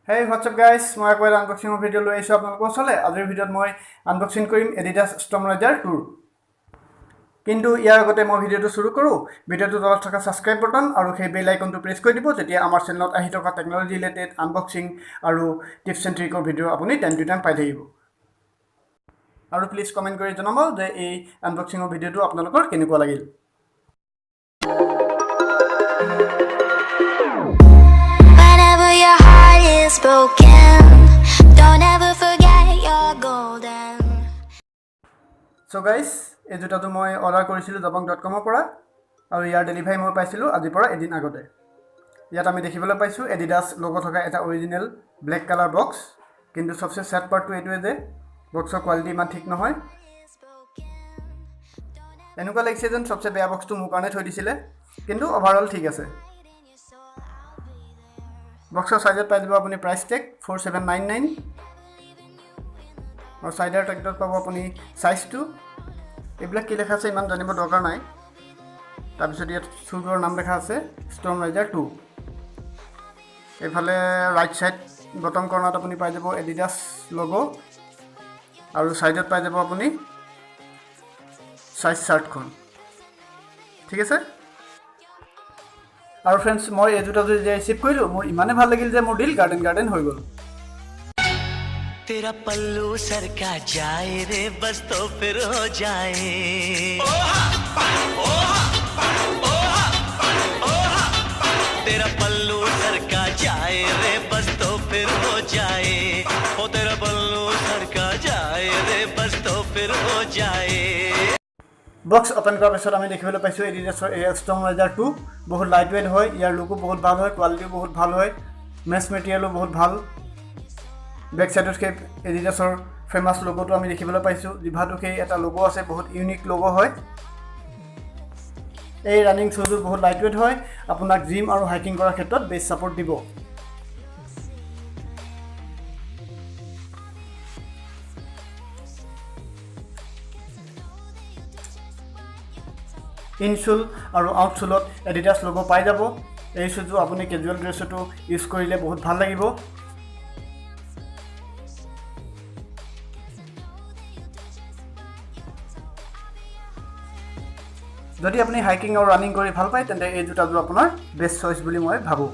Hey, what's up guys? মই আকৌ এটা আনবক্সিং ভিডিও লৈ আহিছো আপোনালোকৰ ওচৰলৈ। আজিৰ ভিডিওত মই আনবক্সিং কৰিম adidas storm rider 2। কিন্তু ইয়াৰ আগতে মই ভিডিওটো শুৰু কৰো। ভিডিওটো তলত থকা সাবস্ক্ৰাইব বাটন আৰু সেই বেল আইকনটো প্ৰেছ কৰি দিব যেতিয়া আমাৰ চেনেলত আহি থকা টেকনলজি ৰিলেটেড আনবক্সিং আৰু টিপছ এণ্ড ট্ৰিকৰ ভিডিও আপুনি টাইম টু টাইম পাই থাকিব। আৰু প্লিজ কমেন্ট কৰি জনাব যে এই আনবক্সিংৰ ভিডিওটো আপোনালোকৰ কেনেকুৱা লাগিল। Broken. Don't ever forget you're golden. So guys, এই জোতাটো মই অৰ্ডাৰ কৰিছিলো jabang.com ৰ পৰা আৰু ইয়াৰ ডেলিভাৰী মই পাইছিলো আজিৰ পৰা এদিন আগতে। ইয়াত আমি দেখিবলৈ পাইছো adidas লোগো থকা এটা অৰিজিনাল ব্ল্যাক কালাৰ বক্স, কিন্তু সবচে সেট পাৰ্টটো এইটোৱে যে বক্সৰ কোৱালিটি ইমান ঠিক নহয়। এনেকুৱা লাগিছে যেন সবচে বেয়া বক্সটো মোৰ কাৰণে থৈ দিছিলে, কিন্তু ওভাৰঅল ঠিক আছে। বক্সৰ সাইজত পাই যাব আপুনি প্ৰাইস টেগ 4799 আৰু সাইডৰ টেগত পাব আপুনি সাইজটো। এইবিলাক কি লেখা আছে ইমান জানিব দৰকাৰ নাই। তাৰপিছত ইয়াত শুজৰ নাম লেখা আছে storm rider 2। এইফালে ৰাইট সাইড বটম কৰ্নাৰত আপুনি পাই যাব adidas লোগো আৰু সাইডত পাই যাব আপুনি সাইজ চাৰ্টখন। ঠিক আছে। और फ्रेंड्स मैं ये जूता जो रिसीव करिलो मोर इमाने ভাল লাগিল যে मोर दिल गार्डन गार्डन हो गल। तेरा पल्लू सरका जाए रे बस तो फिर हो जाए। तेरा पल्लू सरका जाए रे बस तो फिर हो जाए। ओ तेरा पल्लू सरका जाए रे बस तो फिर हो जाए। बक्स ओपन কৰাৰ পিছত আমি দেখিবলৈ পাইছো adidas storm rider 2 বহুত লাইট ওয়েট হয়, ইয়াৰ লুকো বহুত ভাল হয়, কোৱালিটি বহুত ভাল হয়, মেশ মেটেৰিয়েলো বহুত ভাল। বেক সাইডত কে adidas ফেমাস লোগোটো আমি দেখিবলৈ পাইছো, জিভাটো কে এটা লোগো আছে, বহুত ইউনিক লোগো হয়। এই ৰানিং শুজটো বহুত লাইট ওয়েট হয়, আপোনাক জিম আৰু হাইকিং কৰাৰ ক্ষেত্ৰত বেছ সাপোৰ্ট দিব। ইনসোল আৰু আউটসোলত adidas লোগো পাই যাব। এই শুজটো আপুনি ক্যাজুয়াল ড্ৰেছতো ইউজ কৰিলে বহুত ভাল লাগিব। যদি আপুনি হাইকিং আৰু ৰানিং কৰি ভাল পায় তেন্তে এই জোতাটো আপোনাৰ বেষ্ট চইচ বুলি মই ভাবো।